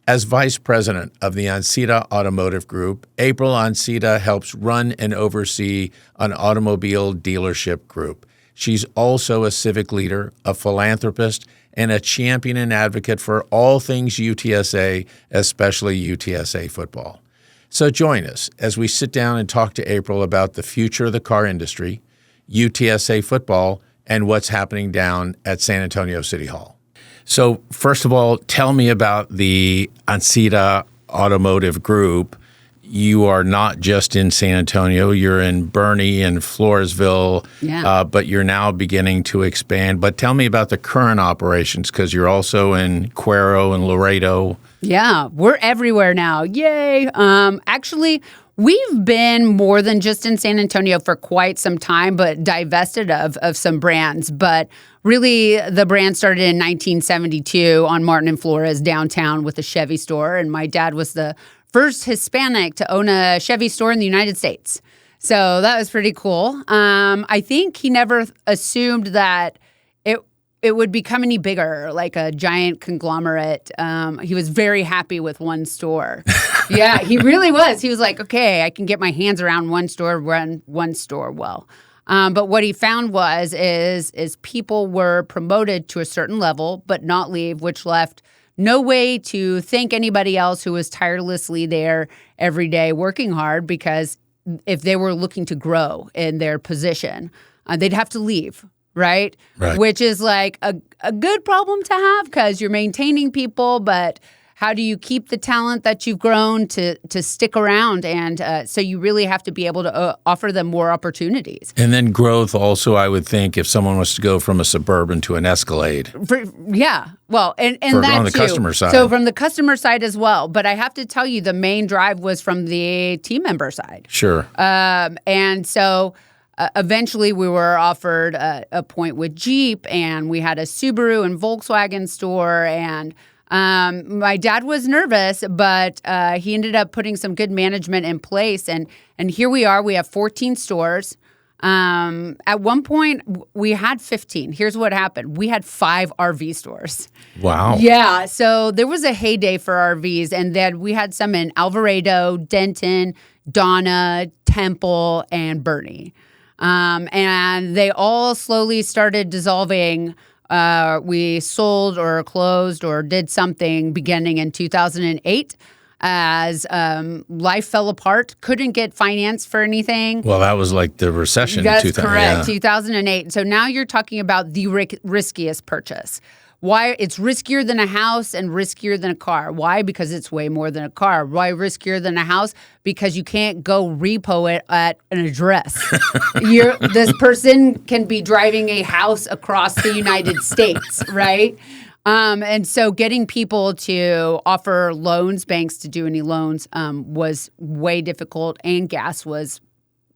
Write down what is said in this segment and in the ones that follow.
As vice president of the Ancida Automotive Group, April Ancida helps run and oversee an automobile dealership group. She's also a civic leader, a philanthropist, and a champion and advocate for all things UTSA, especially UTSA football. So join us as we sit down and talk to April about the future of the car industry, UTSA football, and what's happening down at San Antonio City Hall. So first of all, tell me about the Ancida Automotive Group. You are not just in San Antonio, you're in Boerne and Floresville, but you're now beginning to expand. But tell me about the current operations, because you're also in Cuero and Laredo. Yeah, we're everywhere now. Yay. Actually, we've been more than just in San Antonio for quite some time, but divested of some brands. But really, the brand started in 1972 on Martin and Flores downtown with a Chevy store. And my dad was the first Hispanic to own a Chevy store in the United States. So that was pretty cool. I think he never assumed that it would become any bigger, like a giant conglomerate. He was very happy with one store. Yeah, he really was. He was like, okay, I can get my hands around one store, run one store well. But what he found is people were promoted to a certain level, but not leave, which left no way to thank anybody else who was tirelessly there every day working hard, because if they were looking to grow in their position, they'd have to leave. Right? Which is like a good problem to have, because you're maintaining people, but how do you keep the talent that you've grown to stick around? And so you really have to be able to offer them more opportunities. And then growth also, I would think, if someone was to go from a Suburban to an Escalade. Well, and that on the too. Customer side. So from the customer side as well. But I have to tell you, the main drive was from the team member side. Sure. And so eventually, we were offered a point with Jeep, and we had a Subaru and Volkswagen store. And my dad was nervous, but he ended up putting some good management in place. And here we are. We have 14 stores. At one point, we had 15. Here's what happened. We had 5 RV stores. Wow. Yeah. So there was a heyday for RVs. And then we had some in Alvarado, Denton, Donna, Temple, and Boerne. And they all slowly started dissolving. We sold or closed or did something beginning in 2008 as life fell apart, couldn't get finance for anything. Well, that was like the recession. That's in 2000, correct, yeah. 2008. So now you're talking about the riskiest purchase. Why? It's riskier than a house and riskier than a car. Why? Because it's way more than a car. Why riskier than a house? Because you can't go repo it at an address. This person can be driving a house across the United States, right? And so getting people to offer loans, banks to do any loans, was way difficult, and gas was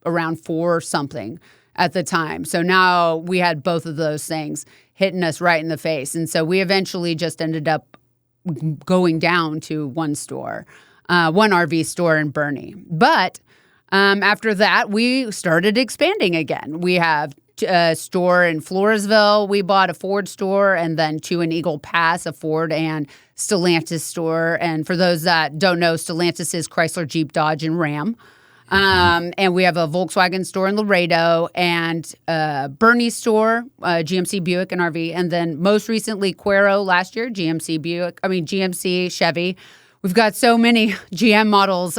around 4 something at the time. So now we had both of those things hitting us right in the face. And so we eventually just ended up going down to one store, one RV store in Boerne. But after that, we started expanding again. We have a store in Floresville. We bought a Ford store, and then 2 in Eagle Pass, a Ford and Stellantis store. And for those that don't know, Stellantis is Chrysler, Jeep, Dodge, and Ram. And we have a Volkswagen store in Laredo, and Boerne store, GMC Buick and RV, and then most recently Cuero last year, GMC Chevy. We've got so many GM models,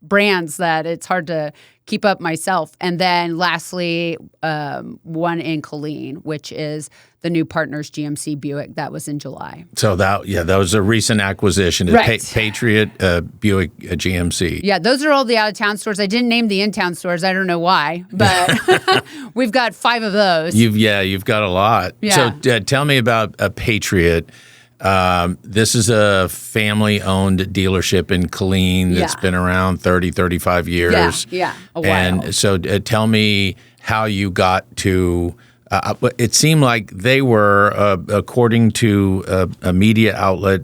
brands that it's hard to keep up myself. And then lastly, one in Killeen, which is the new partners GMC Buick. That was in July. So that was a recent acquisition. Right. Patriot, Buick, GMC. Yeah, those are all the out-of-town stores. I didn't name the in-town stores. I don't know why, but we've got 5 of those. You've got a lot. Yeah. So tell me about a Patriot. This is a family-owned dealership in Killeen that's been around 30, 35 years. Yeah, a while. And so tell me how you got to it seemed like they were, according to a media outlet,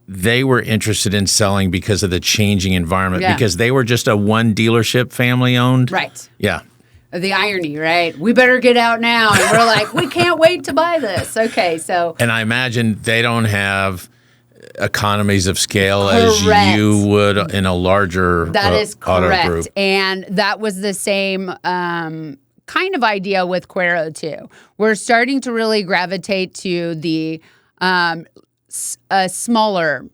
they were interested in selling because of the changing environment, because they were just a one dealership, family-owned. Right. Yeah. The irony, right? We better get out now. And we're like, we can't wait to buy this. Okay, so. And I imagine they don't have economies of scale Correct. as you would in a larger That is auto correct. group. And that was the same kind of idea with Cuero too. We're starting to really gravitate to the a smaller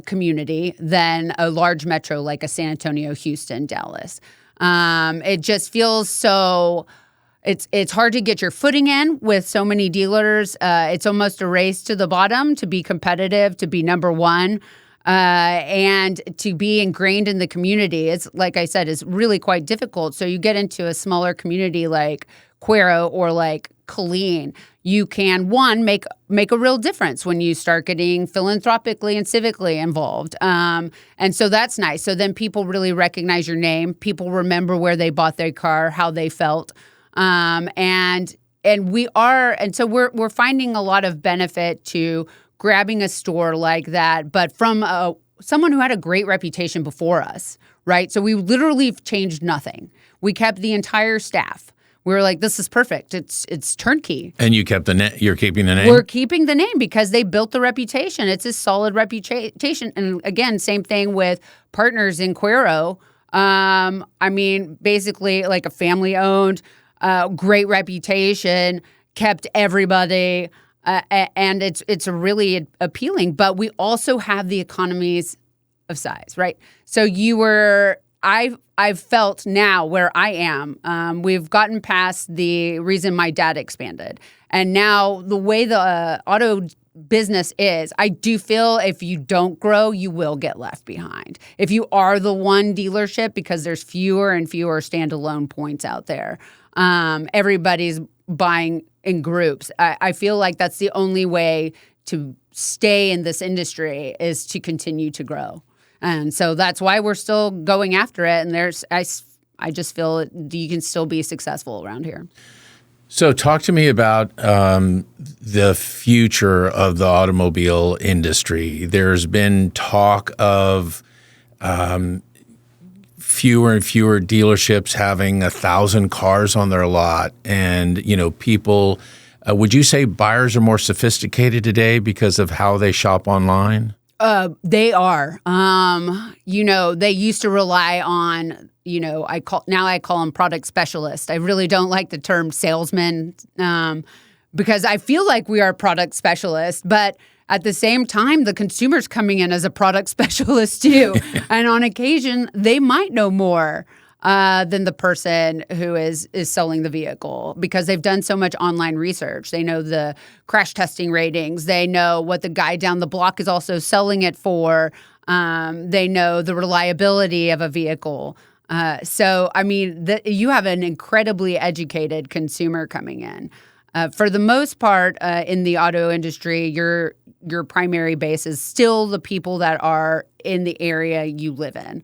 community than a large metro like a San Antonio, Houston, Dallas. It just feels so. It's hard to get your footing in with so many dealers. It's almost a race to the bottom to be competitive, to be number one. And to be ingrained in the community, it's like I said, is really quite difficult. So you get into a smaller community like Cuero or like Killeen, you can, one, make a real difference when you start getting philanthropically and civically involved. And so that's nice. So then people really recognize your name. People remember where they bought their car, how they felt. And so we're finding a lot of benefit to grabbing a store like that, but from someone who had a great reputation before us, right? So we literally changed nothing. We kept the entire staff. We were like, this is perfect. It's turnkey. And you kept you're keeping the name? We're keeping the name because they built the reputation. It's a solid reputation. And again, same thing with partners in Cuero. I mean, basically like a family-owned, great reputation, kept everybody. And it's really appealing, but we also have the economies of size, right? So I've felt now where I am, we've gotten past the reason my dad expanded. And now the way the auto business is, I do feel if you don't grow, you will get left behind. If you are the one dealership, because there's fewer and fewer standalone points out there, everybody's buying in groups. I feel like that's the only way to stay in this industry is to continue to grow. And so that's why we're still going after it. And I just feel you can still be successful around here. So talk to me about the future of the automobile industry. There's been talk of fewer and fewer dealerships having 1,000 cars on their lot. And, people, would you say buyers are more sophisticated today because of how they shop online? They are. They used to rely on, I call them product specialists. I really don't like the term salesman because I feel like we are product specialists, but at the same time, the consumer's coming in as a product specialist too. And on occasion, they might know more than the person who is selling the vehicle because they've done so much online research. They know the crash testing ratings. They know what the guy down the block is also selling it for. They know the reliability of a vehicle. So, I mean, you have an incredibly educated consumer coming in. For the most part, in the auto industry, your primary base is still the people that are in the area you live in.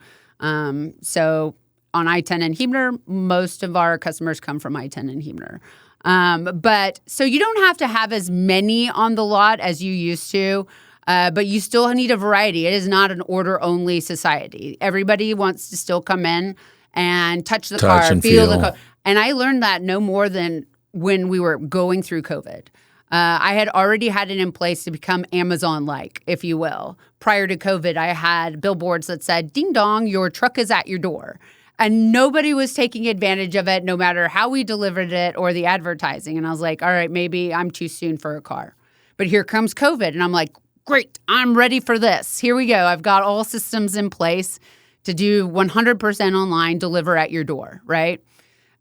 So on I-10 and Huebner, most of our customers come from I-10 and Huebner. But so you don't have to have as many on the lot as you used to, but you still need a variety. It is not an order-only society. Everybody wants to still come in and touch the car, and feel the car. And I learned that no more than when we were going through COVID. I had already had it in place to become Amazon-like, if you will. Prior to COVID, I had billboards that said, ding dong, your truck is at your door. And nobody was taking advantage of it, no matter how we delivered it or the advertising. And I was like, all right, maybe I'm too soon for a car. But here comes COVID. And I'm like, great, I'm ready for this. Here we go. I've got all systems in place to do 100% online, deliver at your door, right?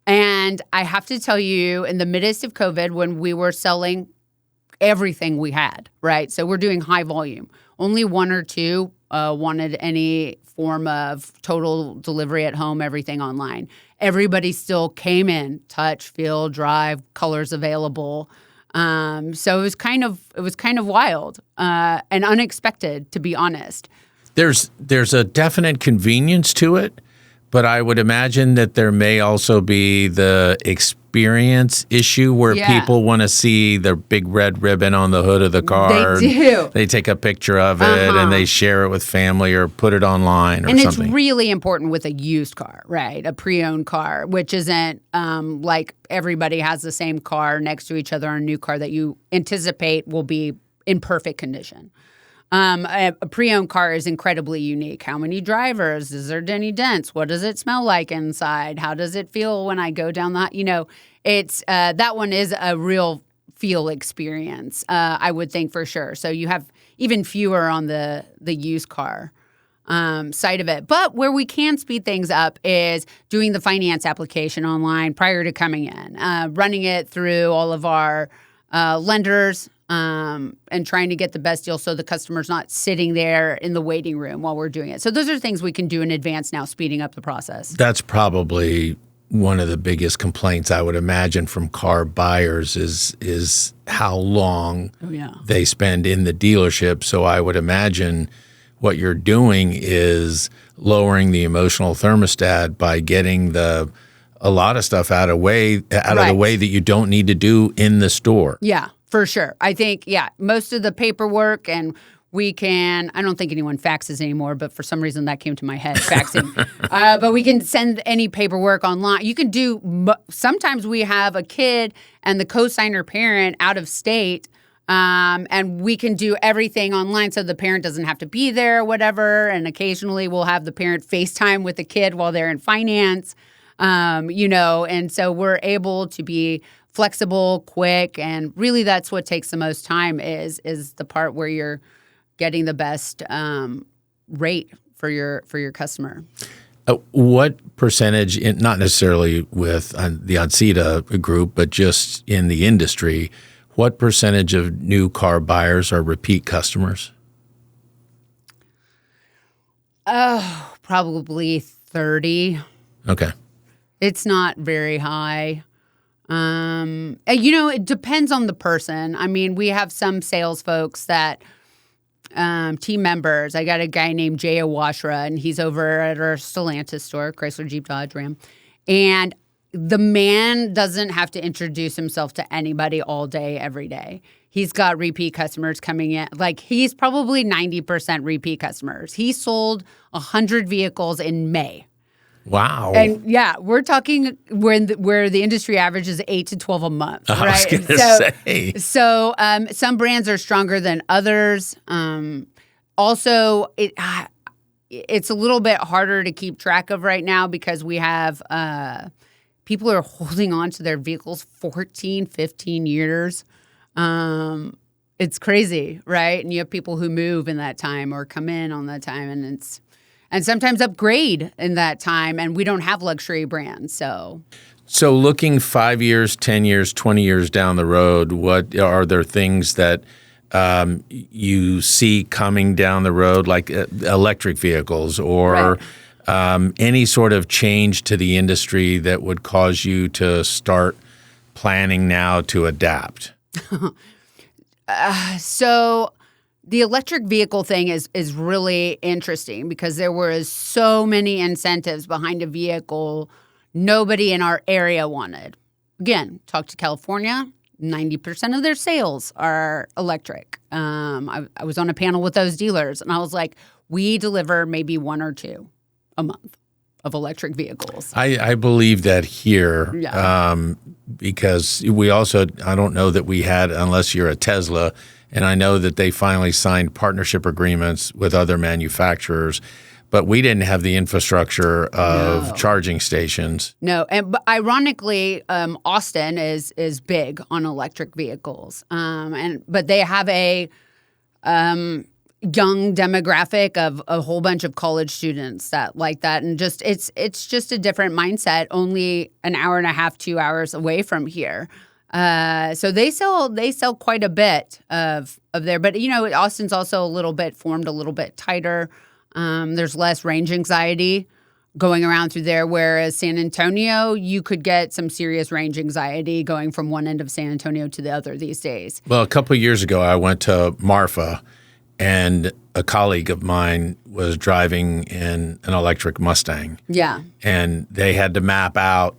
And I have to tell you, in the midst of COVID, when we were selling everything we had, right? So we're doing high volume. Only one or two wanted any form of total delivery at home, everything online. Everybody still came in, touch, feel, drive, colors available. So it was kind of wild and unexpected, to be honest. There's a definite convenience to it, but I would imagine that there may also be the experience issue where people want to see the big red ribbon on the hood of the car. They do. They take a picture of it and they share it with family or put it online or something. And it's really important with a used car, right? A pre-owned car, which isn't like everybody has the same car next to each other on a new car that you anticipate will be in perfect condition. A pre-owned car is incredibly unique. How many drivers? Is there any dents? What does it smell like inside? How does it feel when I go down the, it's that one is a real feel experience, I would think for sure. So you have even fewer on the used car side of it. But where we can speed things up is doing the finance application online prior to coming in, running it through all of our lenders, and trying to get the best deal so the customer's not sitting there in the waiting room while we're doing it. So those are things we can do in advance now, speeding up the process. That's probably one of the biggest complaints I would imagine from car buyers is how long they spend in the dealership. So I would imagine what you're doing is lowering the emotional thermostat by getting a lot of stuff out of the way that you don't need to do in the store. Yeah, for sure. I think, most of the paperwork, and I don't think anyone faxes anymore, but for some reason that came to my head, faxing. But we can send any paperwork online. You can sometimes we have a kid and the co-signer parent out of state, and we can do everything online so the parent doesn't have to be there or whatever. And occasionally we'll have the parent FaceTime with the kid while they're in finance, and so we're able to be flexible, quick, and really that's what takes the most time is the part where you're getting the best rate for your customer. What percentage, not necessarily with the Ancida group, but just in the industry, what percentage of new car buyers are repeat customers? Oh, probably 30. Okay. It's not very high. It depends on the person. I mean, we have some sales folks that team members. I got a guy named Jay Awashra, and he's over at our Stellantis store, Chrysler, Jeep, Dodge, Ram. And the man doesn't have to introduce himself to anybody all day, every day. He's got repeat customers coming in. Like, he's probably 90% repeat customers. He sold 100 vehicles in May. Wow. And we're talking where the industry average is 8 to 12 a month, right? I was going to say. So some brands are stronger than others. Also, it's a little bit harder to keep track of right now because we have people are holding on to their vehicles 14, 15 years. It's crazy, right? And you have people who move in that time or come in on that time, and sometimes upgrade in that time, and we don't have luxury brands. So looking 5 years, 10 years, 20 years down the road, what are there things that you see coming down the road, like electric vehicles or any sort of change to the industry that would cause you to start planning now to adapt? So the electric vehicle thing is really interesting because there were so many incentives behind a vehicle nobody in our area wanted. Again, talk to California, 90% of their sales are electric. I was on a panel with those dealers, and I was like, we deliver maybe 1 or 2 a month of electric vehicles. I believe that here because we also, I don't know that we had, unless you're a Tesla, and I know that they finally signed partnership agreements with other manufacturers, but we didn't have the infrastructure of charging stations. No, but ironically, Austin is big on electric vehicles, but they have a young demographic of a whole bunch of college students that like that, and it's just a different mindset. Only an hour and a half, 2 hours away from here. So they sell quite a bit of there, but Austin's also formed a little bit tighter. There's less range anxiety going around through there, whereas San Antonio, you could get some serious range anxiety going from one end of San Antonio to the other these days. Well, a couple of years ago, I went to Marfa, and a colleague of mine was driving in an electric Mustang. Yeah. And they had to map out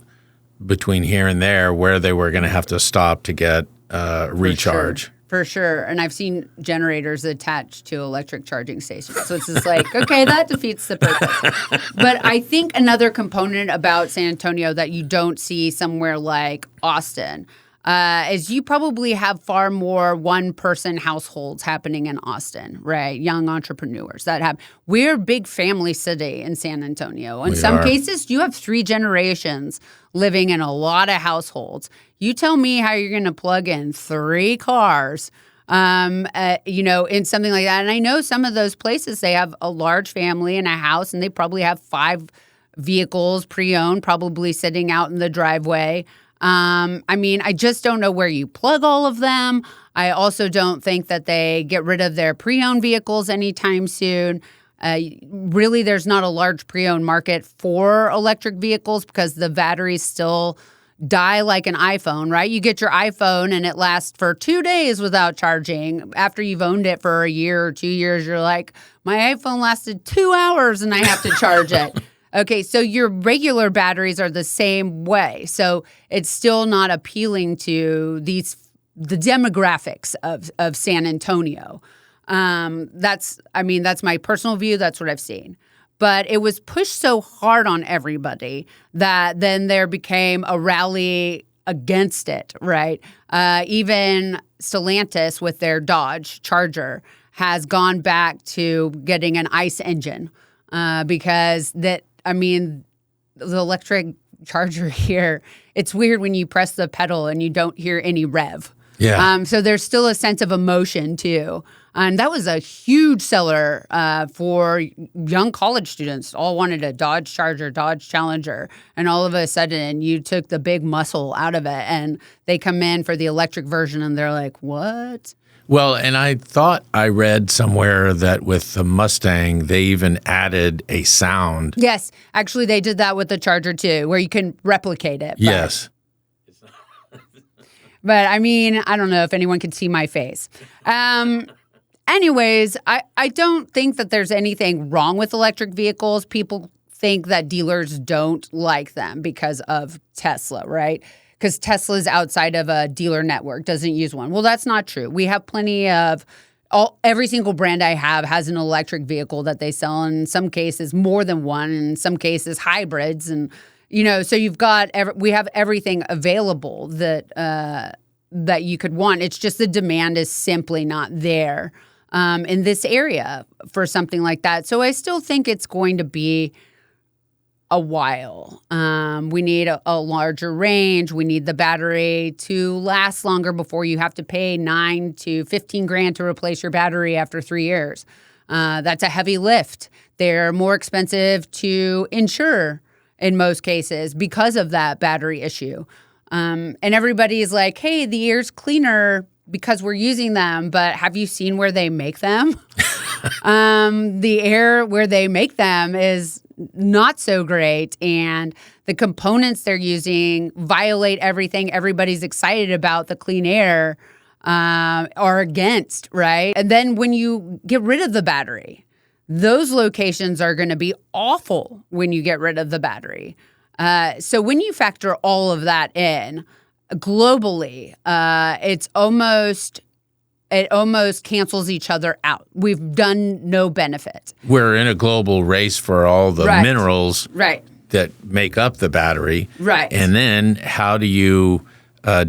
between here and there where they were going to have to stop to get recharge. For sure. And I've seen generators attached to electric charging stations. So it's just like, okay, that defeats the purpose. But I think another component about San Antonio that you don't see somewhere like Austin, is you probably have far more one-person households happening in Austin, right? Young entrepreneurs that have. We're a big family city in San Antonio. In some cases, you have 3 generations living in a lot of households. You tell me how you're going to plug in 3 cars, in something like that. And I know some of those places, they have a large family in a house, and they probably have 5 vehicles pre-owned, probably sitting out in the driveway. I just don't know where you plug all of them. I also don't think that they get rid of their pre-owned vehicles anytime soon. Really, there's not a large pre-owned market for electric vehicles because the batteries still die like an iPhone, right? You get your iPhone and it lasts for 2 days without charging. After you've owned it for a year or 2 years, you're like, my iPhone lasted 2 hours and I have to charge it. Okay, so your regular batteries are the same way. So it's still not appealing to the demographics of San Antonio. That's my personal view. That's what I've seen. But it was pushed so hard on everybody that then there became a rally against it, right? Even Stellantis with their Dodge Charger has gone back to getting an ICE engine because the electric Charger here, it's weird when you press the pedal and you don't hear any rev. Yeah. So there's still a sense of emotion too. And that was a huge seller for young college students. All wanted a Dodge Charger, Dodge Challenger. And all of a sudden, you took the big muscle out of it. And they come in for the electric version, and they're like, what? Well, and I thought I read somewhere that with the Mustang, they even added a sound. Yes. Actually, they did that with the Charger, too, where you can replicate it. Yes. But, I don't know if anyone can see my face. Anyways, I don't think that there's anything wrong with electric vehicles. People think that dealers don't like them because of Tesla, right? Because Tesla's outside of a dealer network, doesn't use one. Well, that's not true. We have plenty of every single brand I have has an electric vehicle that they sell. In some cases, more than one. In some cases, hybrids, and so you've got we have everything available that you could want. It's just the demand is simply not there in this area for something like that. So I still think it's going to be a while. We need a larger range. We need the battery to last longer before you have to pay $9,000 to $15,000 to replace your battery after 3 years. That's a heavy lift. They're more expensive to insure in most cases because of that battery issue. And everybody's like, hey, the air's cleaner because we're using them, but have you seen where they make them? The air where they make them is not so great, and the components they're using violate everything everybody's excited about the clean air are against, right? And then when you get rid of the battery, those locations are going to be awful when you get rid of the battery. So when you factor all of that in, globally, it almost cancels each other out. We've done no benefit. We're in a global race for all the minerals that make up the battery. Right. And then how do you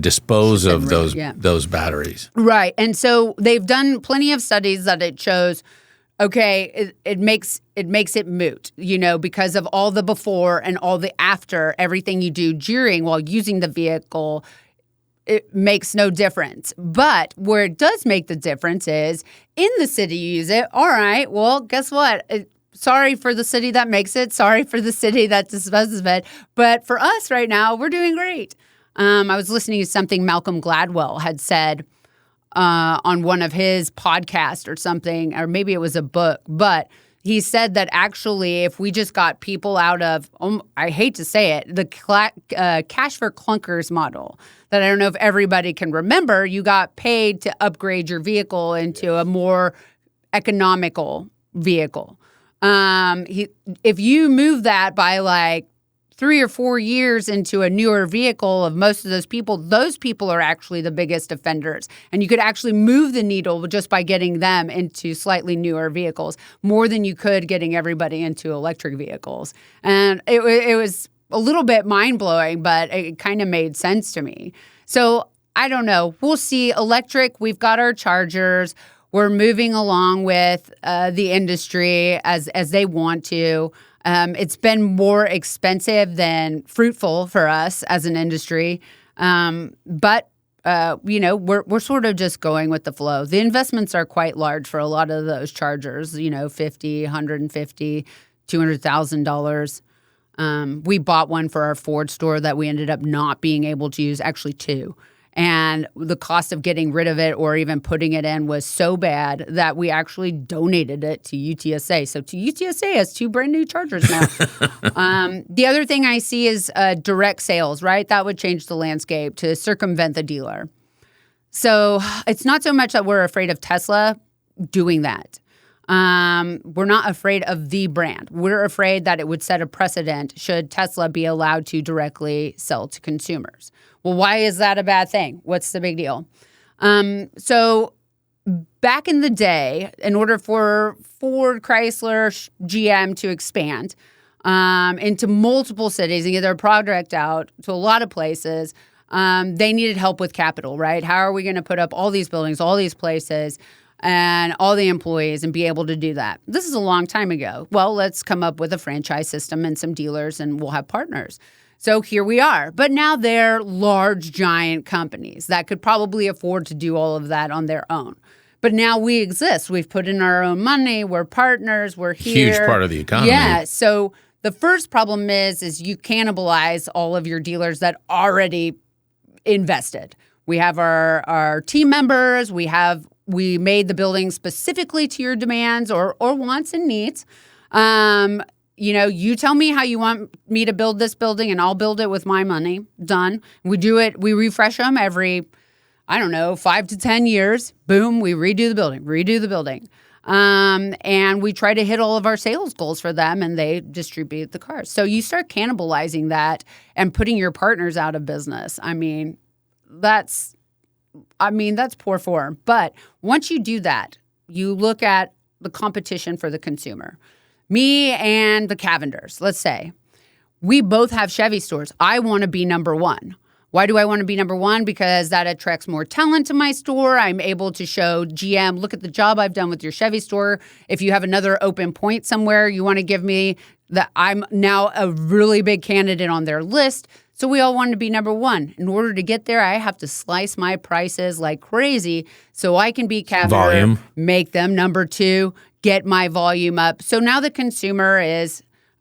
dispose of those batteries? Right. And so they've done plenty of studies that it shows, okay, it makes it moot, because of all the before and all the after, everything you do during while using the vehicle, it makes no difference. But where it does make the difference is in the city you use it. All right, well, guess what? Sorry for the city that makes it. Sorry for the city that disposes of it. But for us right now, we're doing great. I was listening to something Malcolm Gladwell had said on one of his podcasts or something, or maybe it was a book, but he said that actually if we just got people out of, I hate to say it, the cash for clunkers model, that I don't know if everybody can remember, you got paid to upgrade your vehicle into a more economical vehicle. If you move that by like 3 or 4 years into a newer vehicle of most of those people are actually the biggest offenders. And you could actually move the needle just by getting them into slightly newer vehicles, more than you could getting everybody into electric vehicles. And it was a little bit mind-blowing, but it kind of made sense to me. So I don't know. We'll see. Electric, we've got our chargers. We're moving along with the industry as they want to. It's been more expensive than fruitful for us as an industry. But we're sort of just going with the flow. The investments are quite large for a lot of those chargers, $50, $150, $200,000. We bought one for our Ford store that we ended up not being able to use, actually two. And the cost of getting rid of it or even putting it in was so bad that we actually donated it to UTSA. So UTSA has two brand new chargers now. The other thing I see is direct sales, right? That would change the landscape to circumvent the dealer. So it's not so much that we're afraid of Tesla doing that. We're not afraid of the brand. We're afraid that it would set a precedent should Tesla be allowed to directly sell to consumers. Well, why is that a bad thing? What's the big deal? So back in the day, in order for Ford, Chrysler, GM to expand into multiple cities and get their product out to a lot of places, they needed help with capital, right? How are we going to put up all these buildings, all these places, and all the employees and be able to do that? This is a long time ago. Well, let's come up with a franchise system and some dealers and we'll have partners. So here we are. But now they're large, giant companies that could probably afford to do all of that on their own. But now we exist. We've put in our own money. We're partners. We're here. Huge part of the economy. Yeah. So the first problem is you cannibalize all of your dealers that already invested. We have our team members. We made the building specifically to your demands or wants and needs. You tell me how you want me to build this building and I'll build it with my money. Done. We do it. We refresh them every, 5 to 10 years. Boom, we redo the building. And we try to hit all of our sales goals for them and they distribute the cars. So you start cannibalizing that and putting your partners out of business. That's poor form. But once you do that, you look at the competition for the consumer. Me and the Cavenders, let's say, we both have Chevy stores. I want to be number one. Why do I want to be number one? Because that attracts more talent to my store. I'm able to show GM, look at the job I've done with your Chevy store. If you have another open point somewhere, you want to give me that I'm now a really big candidate on their list. So we all want to be number one. In order to get there, I have to slice my prices like crazy so I can be Cavender, make them number two, get my volume up. So now the consumer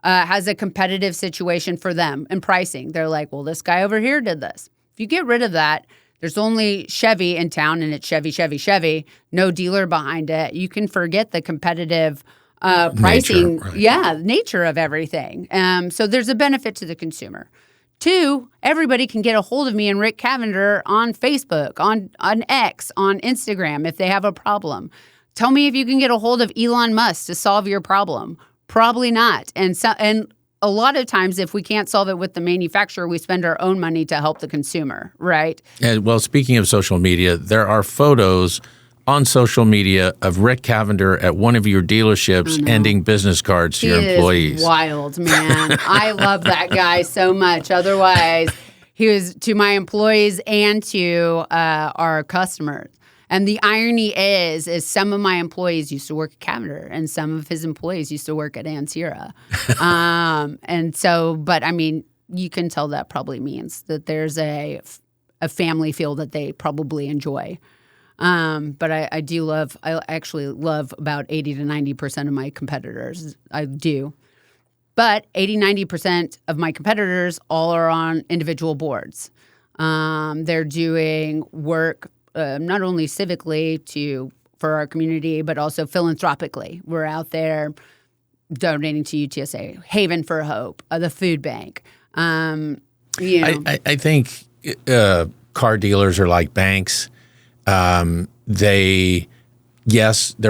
has a competitive situation for them in pricing. They're like, well, this guy over here did this. If you get rid of that, there's only Chevy in town and it's Chevy, Chevy, Chevy, no dealer behind it. You can forget the competitive pricing, nature of everything. So there's a benefit to the consumer. Two, everybody can get a hold of me and Rick Cavender on Facebook, on X, on Instagram if they have a problem. Tell me if you can get a hold of Elon Musk to solve your problem. Probably not. And a lot of times, if we can't solve it with the manufacturer, we spend our own money to help the consumer, right? Well, speaking of social media, there are photos on social media of Rick Cavender at one of your dealerships ending business cards to your employees. He is wild, man. I love that guy so much. Otherwise, he was to my employees and to our customers. And the irony is some of my employees used to work at Cavender and some of his employees used to work at Ancira. You can tell that probably means that there's a family feel that they probably enjoy. But I actually love about 80 to 90% of my competitors. I do. But 80, 90% of my competitors all are on individual boards. They're doing work not only civically for our community, but also philanthropically. We're out there donating to UTSA, Haven for Hope, the food bank. I think car dealers are like banks. They're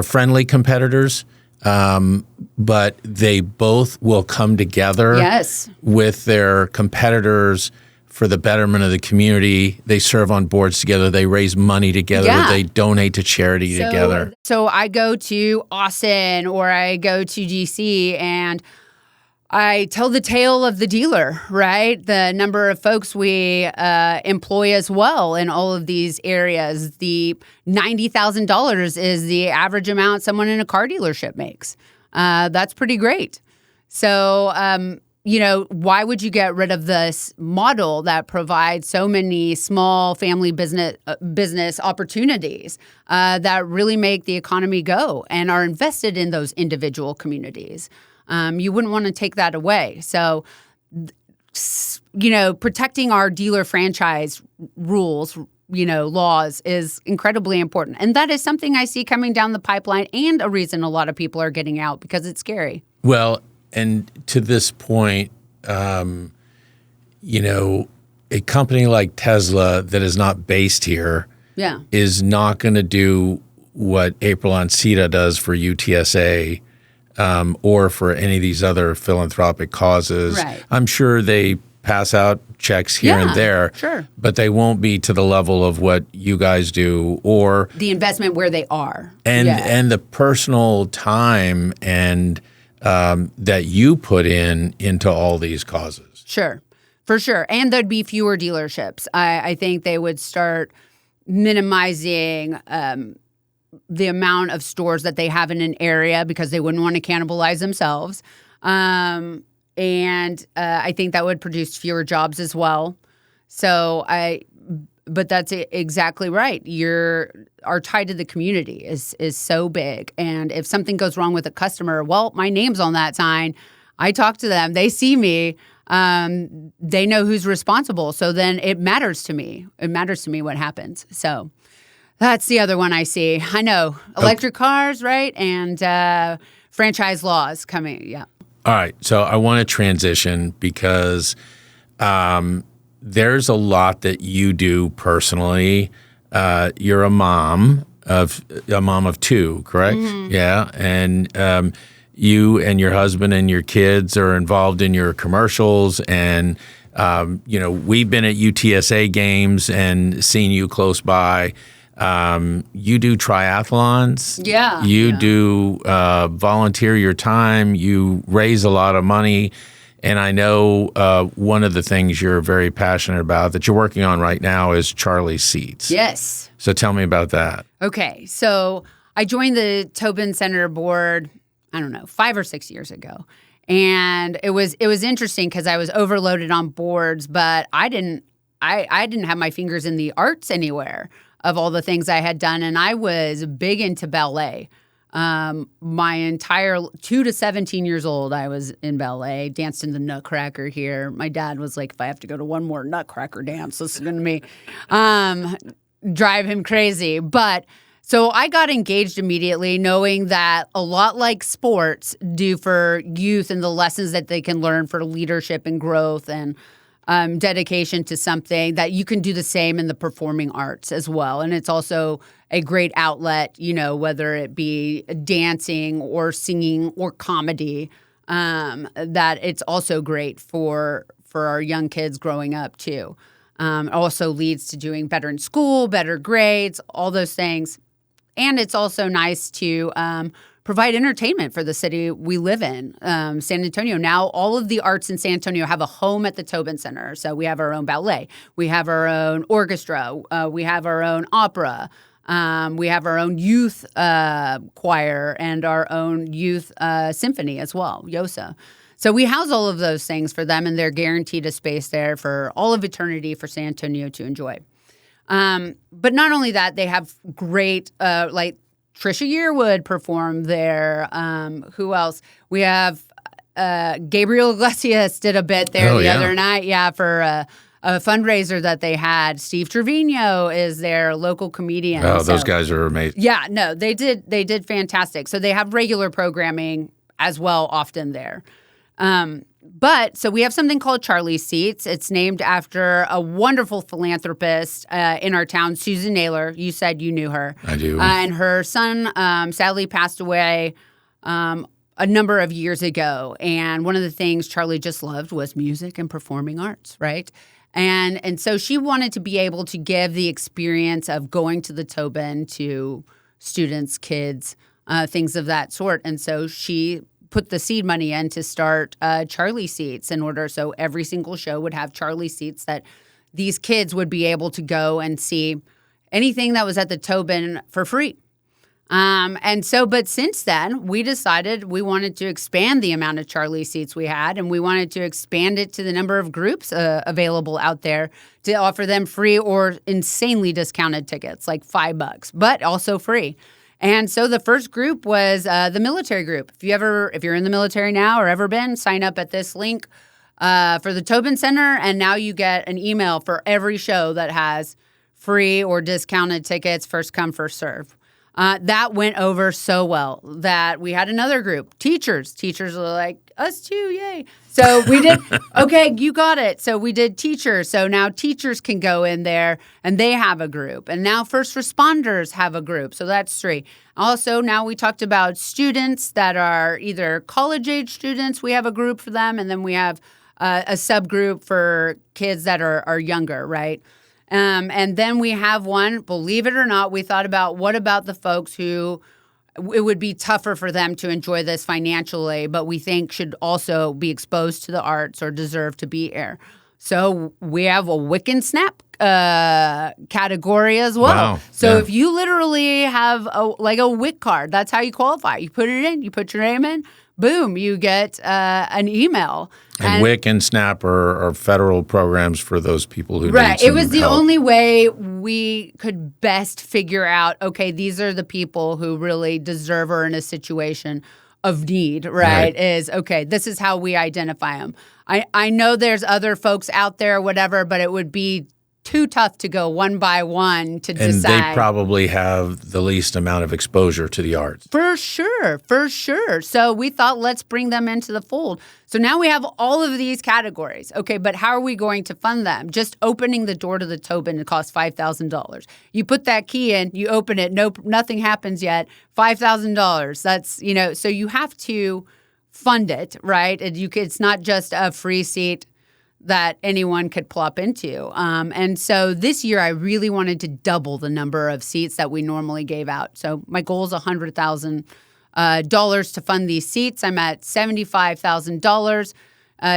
friendly competitors, but they both will come together with their competitors for the betterment of the community. They serve on boards together. They raise money together. Yeah. They donate to charity together. So I go to Austin or I go to DC and I tell the tale of the dealer, right? The number of folks we employ as well in all of these areas. The $90,000 is the average amount someone in a car dealership makes. That's pretty great. So, why would you get rid of this model that provides so many small family business opportunities that really make the economy go and are invested in those individual communities? You wouldn't want to take that away. So, protecting our dealer franchise rules, laws is incredibly important. And that is something I see coming down the pipeline and a reason a lot of people are getting out because it's scary. Well, and to this point, a company like Tesla that is not based here is not going to do what April Ancira does for UTSA or for any of these other philanthropic causes. Right. I'm sure they pass out checks here and there, sure, but they won't be to the level of what you guys do or the investment where they are. And the personal time and that you put into all these causes. Sure, for sure. And there'd be fewer dealerships. I think they would start minimizing the amount of stores that they have in an area because they wouldn't want to cannibalize themselves. And I think that would produce fewer jobs as well. But that's exactly right. Our tie to the community is so big. And if something goes wrong with a customer, well, my name's on that sign. I talk to them. They see me. They know who's responsible. So then it matters to me. It matters to me what happens. So that's the other one I see. I know. Electric cars, right? And franchise laws coming. Yeah. All right. So I want to transition because there's a lot that you do personally. You're a mom of two, correct? Mm-hmm. Yeah. And you and your husband and your kids are involved in your commercials. And, we've been at UTSA games and seen you close by. You do triathlons. Yeah. You do volunteer your time. You raise a lot of money. And I know one of the things you're very passionate about that you're working on right now is Charlie's Seats. Yes. So tell me about that. Okay. So I joined the Tobin Center board, 5 or 6 years ago. And it was interesting because I was overloaded on boards, but I didn't have my fingers in the arts anywhere of all the things I had done. And I was big into ballet. My entire 2 to 17 years old, I was in ballet, danced in the Nutcracker here. My dad was like, if I have to go to one more Nutcracker dance, listen to me, drive him crazy. But so I got engaged immediately, knowing that a lot like sports do for youth and the lessons that they can learn for leadership and growth and dedication to something, that you can do the same in the performing arts as well. And it's also a great outlet, whether it be dancing or singing or comedy, that it's also great for our young kids growing up too. It also leads to doing better in school, better grades, all those things. And it's also nice to provide entertainment for the city we live in, San Antonio. Now, all of the arts in San Antonio have a home at the Tobin Center. So we have our own ballet. We have our own orchestra. We have our own opera. We have our own youth choir and our own youth symphony as well, YOSA. So we house all of those things for them, and they're guaranteed a space there for all of eternity for San Antonio to enjoy. But not only that, they have great, like Trisha Yearwood performed there. Who else? We have Gabriel Iglesias did a bit there other night, for a fundraiser that they had. Steve Trevino is their local comedian. Oh, those guys are amazing. Yeah, no, they did fantastic. So they have regular programming as well often there. But so we have something called Charlie's Seats. It's named after a wonderful philanthropist in our town, Susan Naylor. You said you knew her. I do. And her son sadly passed away a number of years ago. And one of the things Charlie just loved was music and performing arts, right? And so she wanted to be able to give the experience of going to the Tobin to students, kids, things of that sort. And so she put the seed money in to start Charlie seats in order so every single show would have Charlie seats that these kids would be able to go and see anything that was at the Tobin for free. But since then, we decided we wanted to expand the amount of Charlie seats we had, and we wanted to expand it to the number of groups available out there to offer them free or insanely discounted tickets, like $5, but also free. And so the first group was the military group. If you're in the military now or ever been, sign up at this link for the Tobin Center, and now you get an email for every show that has free or discounted tickets, first come, first serve. That went over so well that we had another group, teachers. Teachers were like, us too, yay. So we did, okay, you got it. So we did teachers. So now teachers can go in there and they have a group. And now first responders have a group. So that's 3. Also, now we talked about students that are either college-age students. We have a group for them. And then we have a subgroup for kids that are younger, right? And then we have one, believe it or not, we thought about what about the folks who it would be tougher for them to enjoy this financially, but we think should also be exposed to the arts or deserve to be here. So we have a Wick and Snap category as well. Wow. So Yeah. if you literally have a Wick card, that's how you qualify. You put it in, you put your name in, boom, you get an email. And WIC and SNAP are federal programs for those people who need Right. some It was the help. only way we could best figure out, okay, these are the people who really deserve or in a situation of need, right? Is, okay, this is how we identify them. I know there's other folks out there, whatever, but it would be too tough to go one by one to And decide. they probably have the least amount of exposure to the arts. For sure. So we thought, let's bring them into the fold. So now we have all of these categories. Okay, but how are we going to fund them? Just opening the door to the Tobin, it costs $5,000. You put that key in, you open it, nothing happens yet, $5,000. That's, so you have to fund it, right? It's not just a free seat that anyone could plop into. And so this year, I really wanted to double the number of seats that we normally gave out. So my goal is $100,000 to fund these seats. I'm at $75,000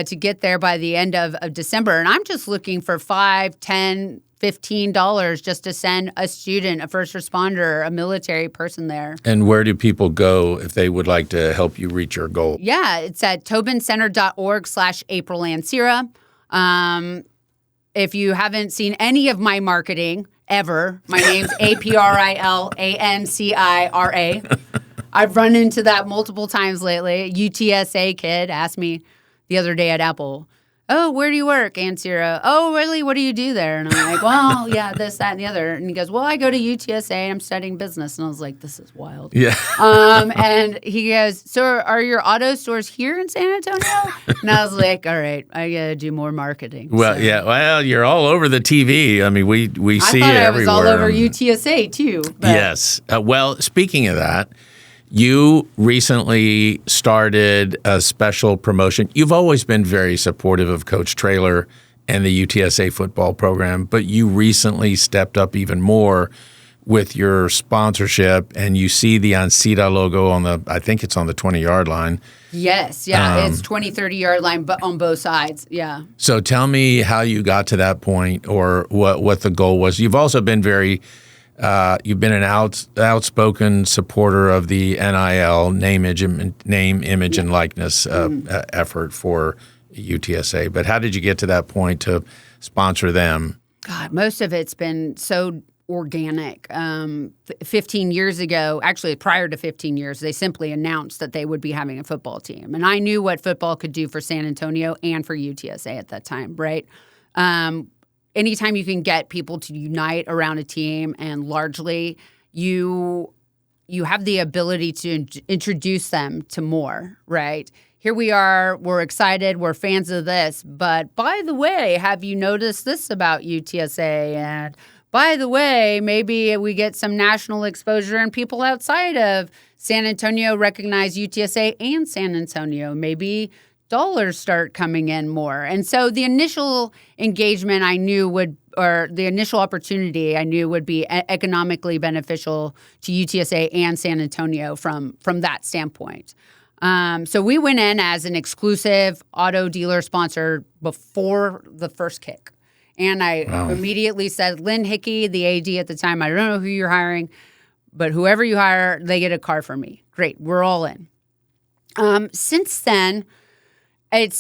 to get there by the end of December. And I'm just looking for $5, $10, $15 just to send a student, a first responder, a military person there. And where do people go if they would like to help you reach your goal? Yeah, it's at tobincenter.org/April Ancira. If you haven't seen any of my marketing ever, my name's APRILANCIRA. I've run into that multiple times lately. A UTSA kid asked me the other day at Apple, oh, where do you work, Ancira? Oh, really? What do you do there? And I'm like, well, yeah, this, that, and the other. And he goes, well, I go to UTSA. I'm studying business. And I was like, this is wild. Yeah. And he goes, so are your auto stores here in San Antonio? And I was like, all right, I got to do more marketing. Well, So yeah. Well, you're all over the TV. I mean, we see it I thought I everywhere. was all over UTSA too. But Yes. Well, speaking of that, you recently started a special promotion. You've always been very supportive of Coach Traylor and the UTSA football program, but you recently stepped up even more with your sponsorship, and you see the Ancida logo I think it's on the 20-yard line. Yes, yeah, it's 20, 30-yard line but on both sides, yeah. So tell me how you got to that point, or what the goal was. You've also been you've been an outspoken supporter of the NIL, name, image, and likeness effort for UTSA. But how did you get to that point to sponsor them? God, most of it's been so organic. 15 years ago, actually prior to 15 years, they simply announced that they would be having a football team. And I knew what football could do for San Antonio and for UTSA at that time, right? Anytime you can get people to unite around a team, and largely you have the ability to introduce them to more, right? Here we are, we're excited, we're fans of this, but by the way, have you noticed this about UTSA? And by the way, maybe we get some national exposure and people outside of San Antonio recognize UTSA and San Antonio. Maybe dollars start coming in more. And so the initial engagement the initial opportunity I knew would be economically beneficial to UTSA and San Antonio from that standpoint. So we went in as an exclusive auto dealer sponsor before the first kick. And I immediately said, Lynn Hickey, the AD at the time, I don't know who you're hiring, but whoever you hire, they get a car from me. Great. We're all in. Since then, it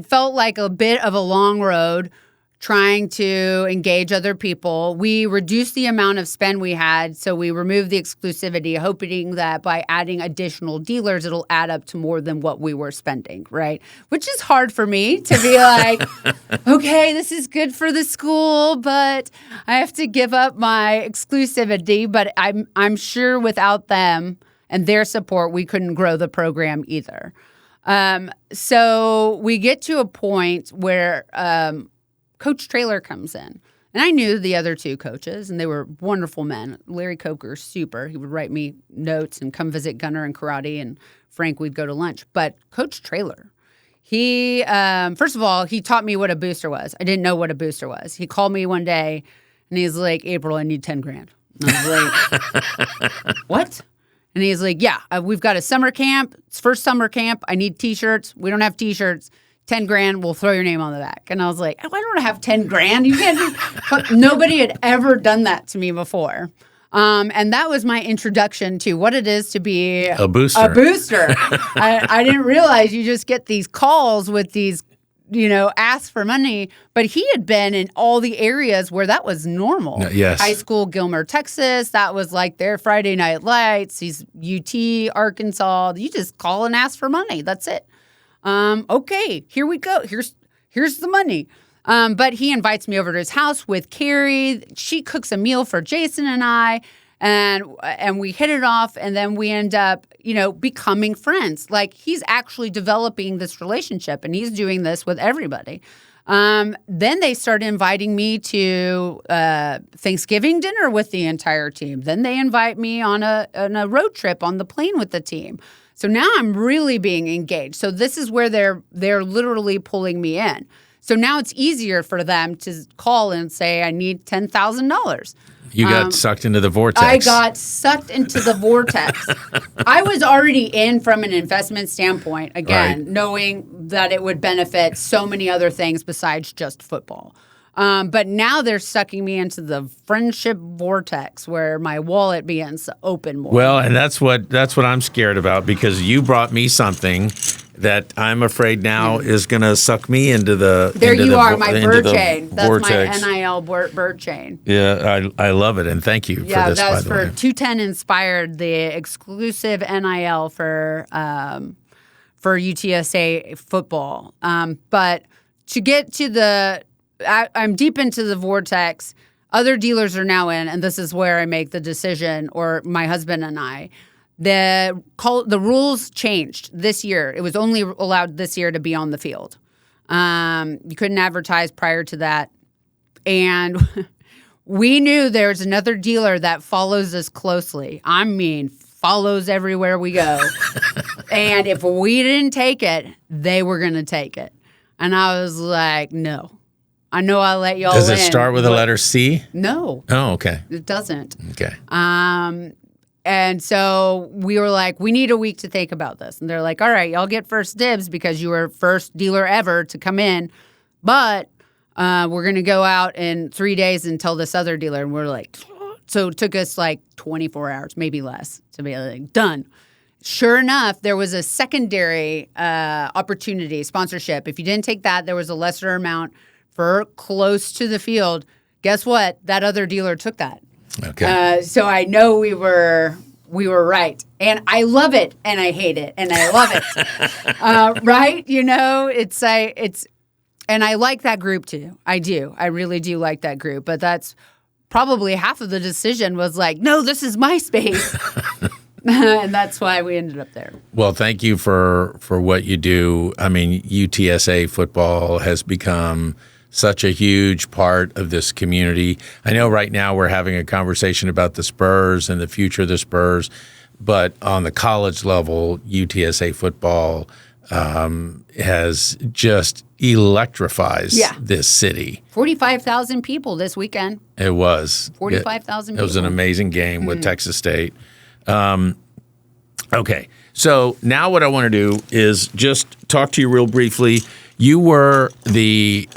felt like a bit of a long road trying to engage other people. We reduced the amount of spend we had, so we removed the exclusivity, hoping that by adding additional dealers, it'll add up to more than what we were spending, right? Which is hard for me to be like, okay, this is good for the school, but I have to give up my exclusivity. But I'm sure without them and their support, we couldn't grow the program either. So we get to a point where Coach Traylor comes in. And I knew the other two coaches, and they were wonderful men. Larry Coker, super. He would write me notes and come visit Gunnar and karate, and Frank, we'd go to lunch. But Coach Traylor, he, first of all, he taught me what a booster was. I didn't know what a booster was. He called me one day, and he's like, April, I need 10 grand. And I was like, what? And he's like, yeah, we've got a summer camp. It's first summer camp. I need T-shirts. We don't have T-shirts. 10 grand, we'll throw your name on the back. And I was like, oh, I don't have 10 grand. You can't but nobody had ever done that to me before. And that was my introduction to what it is to be a booster. I didn't realize you just get these calls with these, ask for money. But he had been in all the areas where that was normal. Yes. High school, Gilmer, Texas. That was like their Friday night lights. He's UT, Arkansas. You just call and ask for money. That's it. Okay, here we go. Here's the money. But he invites me over to his house with Carrie. She cooks a meal for Jason and I, and we hit it off. And then we end up, becoming friends. Like he's actually developing this relationship, and he's doing this with everybody. Then they started inviting me to Thanksgiving dinner with the entire team. Then they invite me on a road trip on the plane with the team. So now I'm really being engaged. So this is where they're literally pulling me in. So now it's easier for them to call and say, I need $10,000. You got sucked into the vortex. I got sucked into the vortex. I was already in from an investment standpoint, again, knowing that it would benefit so many other things besides just football. But now they're sucking me into the friendship vortex where my wallet begins to open more. Well, and that's what I'm scared about, because you brought me something that I'm afraid now is going to suck me into the my bird chain. That's vortex. My NIL bird chain. Yeah, I love it, and thank you for this, by the way. Yeah, that was for 210 Inspired, the exclusive NIL for UTSA football. But to get to I'm deep into the vortex. Other dealers are now in, and this is where I make the decision, or my husband and I. The rules changed this year. It was only allowed this year to be on the field. You couldn't advertise prior to that. And we knew there's another dealer that follows us closely. I mean, follows everywhere we go. And if we didn't take it, they were going to take it. And I was like, no. I know I'll let y'all in. Does it start with the letter C? No. Oh, okay. It doesn't. Okay. And so we were like, we need a week to think about this. And they're like, all right, y'all get first dibs because you were first dealer ever to come in. But we're going to go out in 3 days and tell this other dealer. And we're like, so it took us like 24 hours, maybe less, to be like, done. Sure enough, there was a secondary opportunity, sponsorship. If you didn't take that, there was a lesser amount for close to the field. Guess what? That other dealer took that. Okay. So I know we were right, and I love it, and I hate it, and I love it. Right? And I like that group too. I do. I really do like that group. But that's probably half of the decision was like, no, this is my space. And that's why we ended up there. Well, thank you for what you do. I mean, UTSA football has become such a huge part of this community. I know right now we're having a conversation about the Spurs and the future of the Spurs, but on the college level, UTSA football has just electrified this city. 45,000 people this weekend. It was. 45,000 people. It was an amazing game with Texas State. Okay. So now what I want to do is just talk to you real briefly. You were the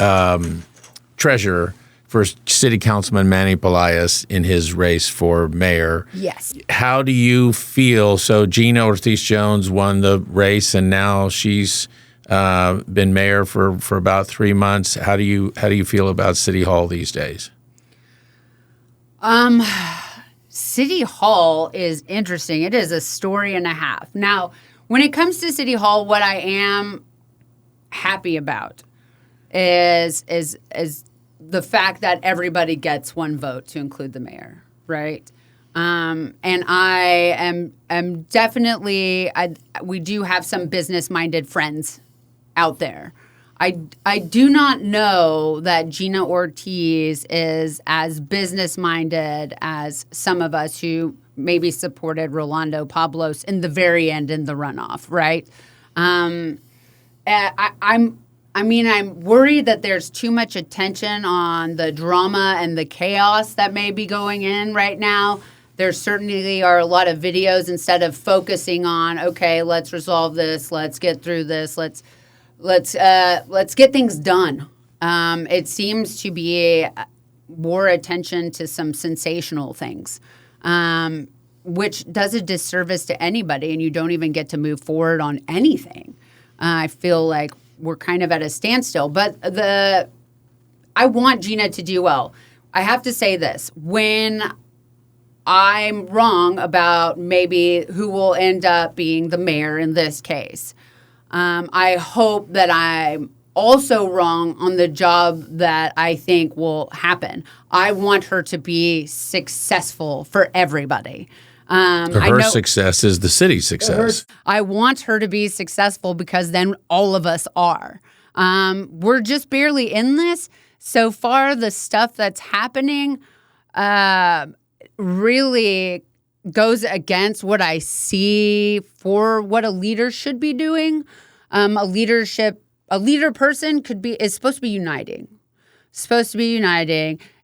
treasurer for City Councilman Manny Pelaez in his race for mayor. Yes. How do you feel? So Gina Ortiz-Jones won the race, and now she's been mayor for about 3 months. How do you feel about City Hall these days? City Hall is interesting. It is a story and a half. Now, when it comes to City Hall, what I am happy about is the fact that everybody gets one vote, to include the mayor, right? And I am definitely, we do have some business-minded friends out there. I do not know that Gina Ortiz is as business-minded as some of us who maybe supported Rolando Pablos in the very end in the runoff, right? I'm worried that there's too much attention on the drama and the chaos that may be going in right now. There certainly are a lot of videos instead of focusing on, okay, let's resolve this, let's get through this, let's get things done. It seems to be more attention to some sensational things, which does a disservice to anybody, and you don't even get to move forward on anything. I feel like we're kind of at a standstill. But I want Gina to do well. I have to say this. When I'm wrong about maybe who will end up being the mayor in this case, I hope that I'm also wrong on the job that I think will happen. I want her to be successful for everybody. Her success is the city's success. I want her to be successful because then all of us are. We're just barely in this. So far, the stuff that's happening really goes against what I see for what a leader should be doing. A leader person is supposed to be uniting.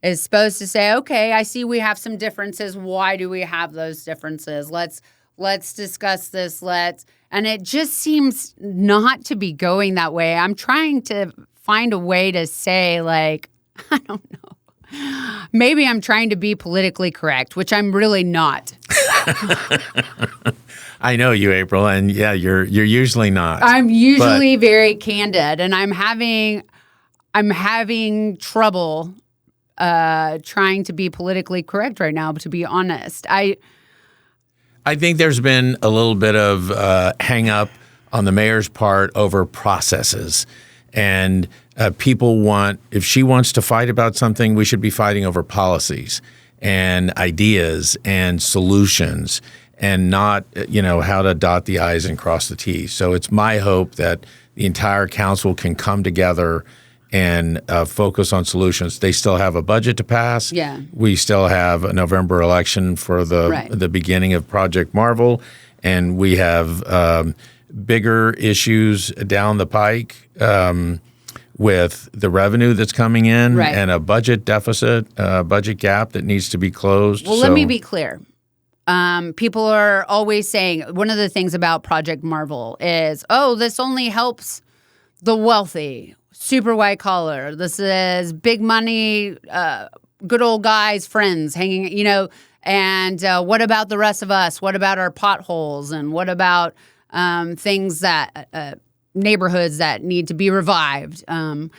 Is supposed to say, okay, I see we have some differences. Why do we have those differences? Let's discuss this. And it just seems not to be going that way. I'm trying to find a way to say, like, I don't know. Maybe I'm trying to be politically correct, which I'm really not. I know you, April, and yeah, you're usually not. I'm usually very candid, and I'm having trouble trying to be politically correct right now, to be honest. I think there's been a little bit of hang up on the mayor's part over processes. And people if she wants to fight about something, we should be fighting over policies and ideas and solutions and not, how to dot the I's and cross the T's. So it's my hope that the entire council can come together and focus on solutions. They still have a budget to pass. Yeah. We still have a November election for the beginning of Project Marvel, and we have bigger issues down the pike with the revenue that's coming in and a budget deficit, budget gap that needs to be closed. Well, let me be clear. People are always saying one of the things about Project Marvel is, this only helps the wealthy. Super white collar. This is big money, good old guys, friends hanging, and what about the rest of us? What about our potholes? And what about things that, neighborhoods that need to be revived? And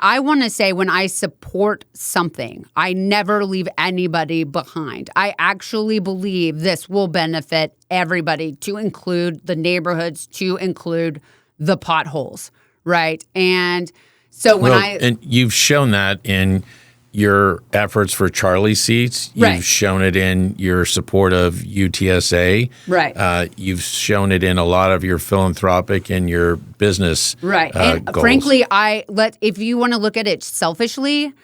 I want to say when I support something, I never leave anybody behind. I actually believe this will benefit everybody, to include the neighborhoods, to include the potholes. Right. And so and you've shown that in your efforts for Charlie's seats. You've shown it in your support of UTSA. Right. You've shown it in a lot of your philanthropic and your business and goals. Frankly, if you want to look at it selfishly,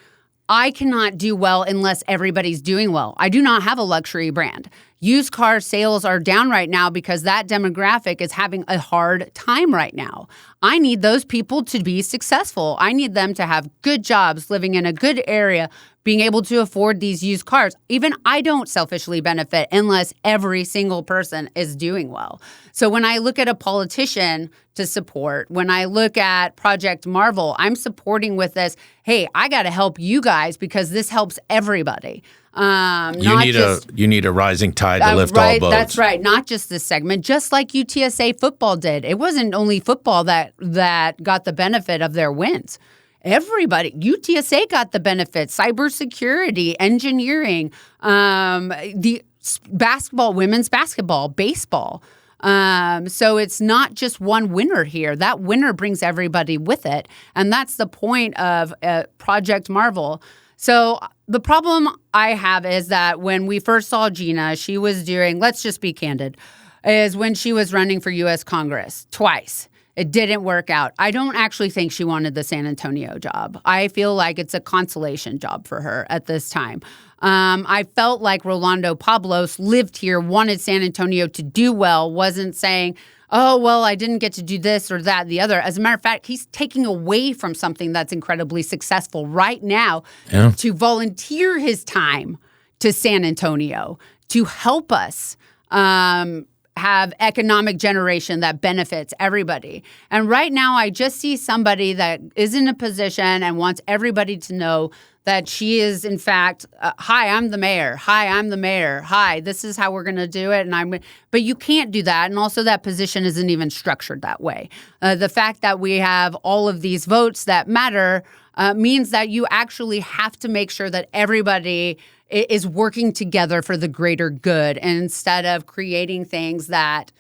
I cannot do well unless everybody's doing well. I do not have a luxury brand. Used car sales are down right now because that demographic is having a hard time right now. I need those people to be successful. I need them to have good jobs, living in a good area, being able to afford these used cars. Even I don't selfishly benefit unless every single person is doing well. So when I look at a politician to support, when I look at Project Marvel, I'm supporting with this, hey, I got to help you guys because this helps everybody. You need a rising tide to lift all boats. That's right. Not just this segment, just like UTSA football did. It wasn't only football that got the benefit of their wins. Everybody, UTSA got the benefit, cybersecurity, engineering, the basketball, women's basketball, baseball. So it's not just one winner here. That winner brings everybody with it. And that's the point of Project Marvel. So the problem I have is that when we first saw Gina, she was doing, let's just be candid, is when she was running for U.S. Congress twice. It didn't work out. I don't actually think she wanted the San Antonio job. I feel like it's a consolation job for her at this time. I felt like Rolando Pablos lived here, wanted San Antonio to do well, wasn't saying, oh, well, I didn't get to do this or that, the other. As a matter of fact, he's taking away from something that's incredibly successful right now to volunteer his time to San Antonio to help us have economic generation that benefits everybody. And right now, I just see somebody that is in a position and wants everybody to know that she is, in fact, hi, I'm the mayor. Hi, I'm the mayor. Hi, this is how we're going to do it. But you can't do that. And also that position isn't even structured that way. The fact that we have all of these votes that matter means that you actually have to make sure that everybody is working together for the greater good instead of creating things that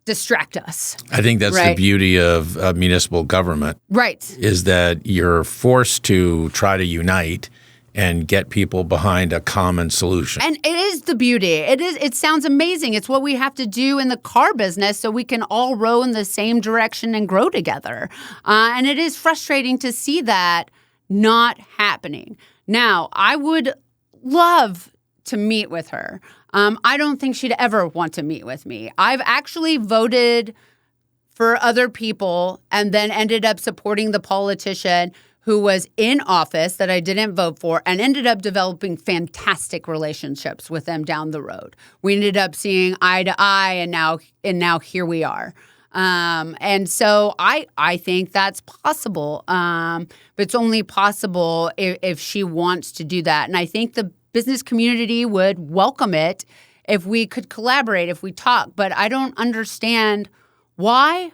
distract us. I think that's the beauty of municipal government. Right. Is that you're forced to try to unite and get people behind a common solution. And it is the beauty. It sounds amazing. It's what we have to do in the car business so we can all row in the same direction and grow together. And it is frustrating to see that not happening. Now, I would love to meet with her. I don't think she'd ever want to meet with me. I've actually voted for other people and then ended up supporting the politician who was in office that I didn't vote for and ended up developing fantastic relationships with them down the road. We ended up seeing eye to eye, and now here we are. And so I think that's possible, but it's only possible if she wants to do that. And I think the business community would welcome it if we could collaborate, if we talk. But I don't understand why.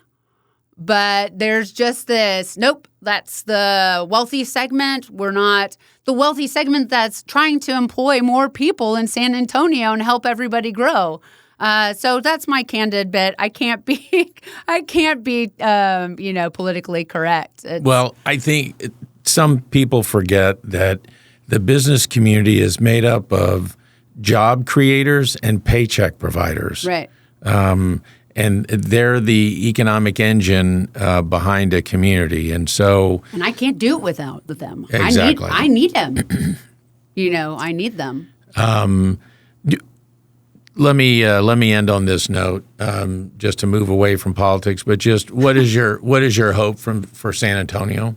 But there's just this, nope, that's the wealthy segment. We're not the wealthy segment that's trying to employ more people in San Antonio and help everybody grow. So that's my candid bit. I can't be politically correct. Well, I think some people forget that the business community is made up of job creators and paycheck providers. Right. And they're the economic engine behind a community. And so... And I can't do it without them. Exactly. I need them. I need them. Let me end on this note, just to move away from politics. But just what is your hope for San Antonio?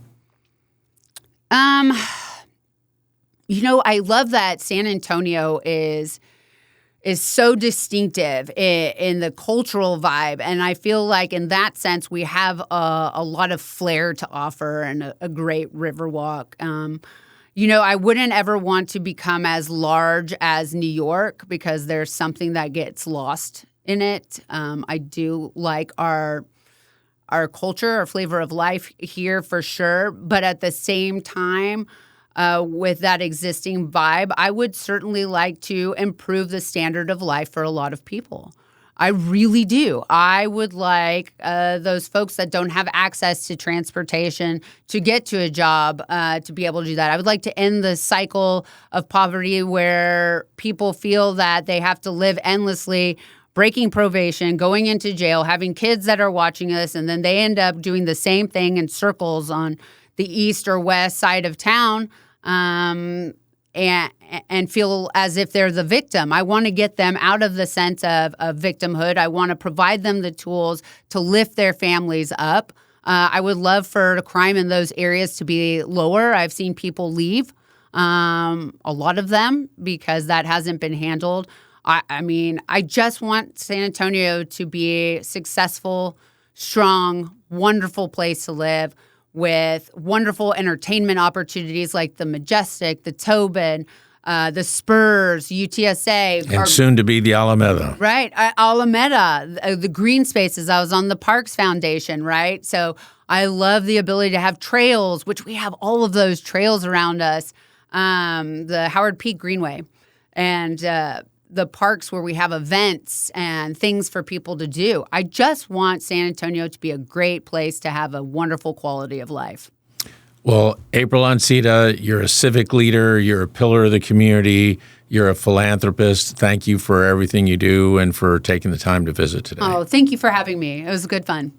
I love that San Antonio is so distinctive in the cultural vibe. And I feel like in that sense, we have a lot of flair to offer and a great river walk. I wouldn't ever want to become as large as New York because there's something that gets lost in it. I do like our culture, our flavor of life here for sure. But at the same time, with that existing vibe, I would certainly like to improve the standard of life for a lot of people. I really do. I would like those folks that don't have access to transportation to get to a job to be able to do that. I would like to end the cycle of poverty where people feel that they have to live endlessly, breaking probation, going into jail, having kids that are watching us, and then they end up doing the same thing in circles on the east or west side of town. and feel as if they're the victim. I want to get them out of the sense of victimhood. I want to provide them the tools to lift their families up. I would love for the crime in those areas to be lower. I've seen people leave, a lot of them, because that hasn't been handled. I mean, I just want San Antonio to be a successful, strong, wonderful place to live with wonderful entertainment opportunities like the Majestic, the Tobin, the Spurs, UTSA. And soon to be the Alameda. Right. Alameda, the green spaces. I was on the Parks Foundation, right? So I love the ability to have trails, which we have all of those trails around us, the Howard Peak Greenway, and the parks where we have events and things for people to do. I just want San Antonio to be a great place to have a wonderful quality of life. Well, April Ancida, you're a civic leader, you're a pillar of the community, you're a philanthropist. Thank you for everything you do and for taking the time to visit today. Oh, thank you for having me. It was good fun.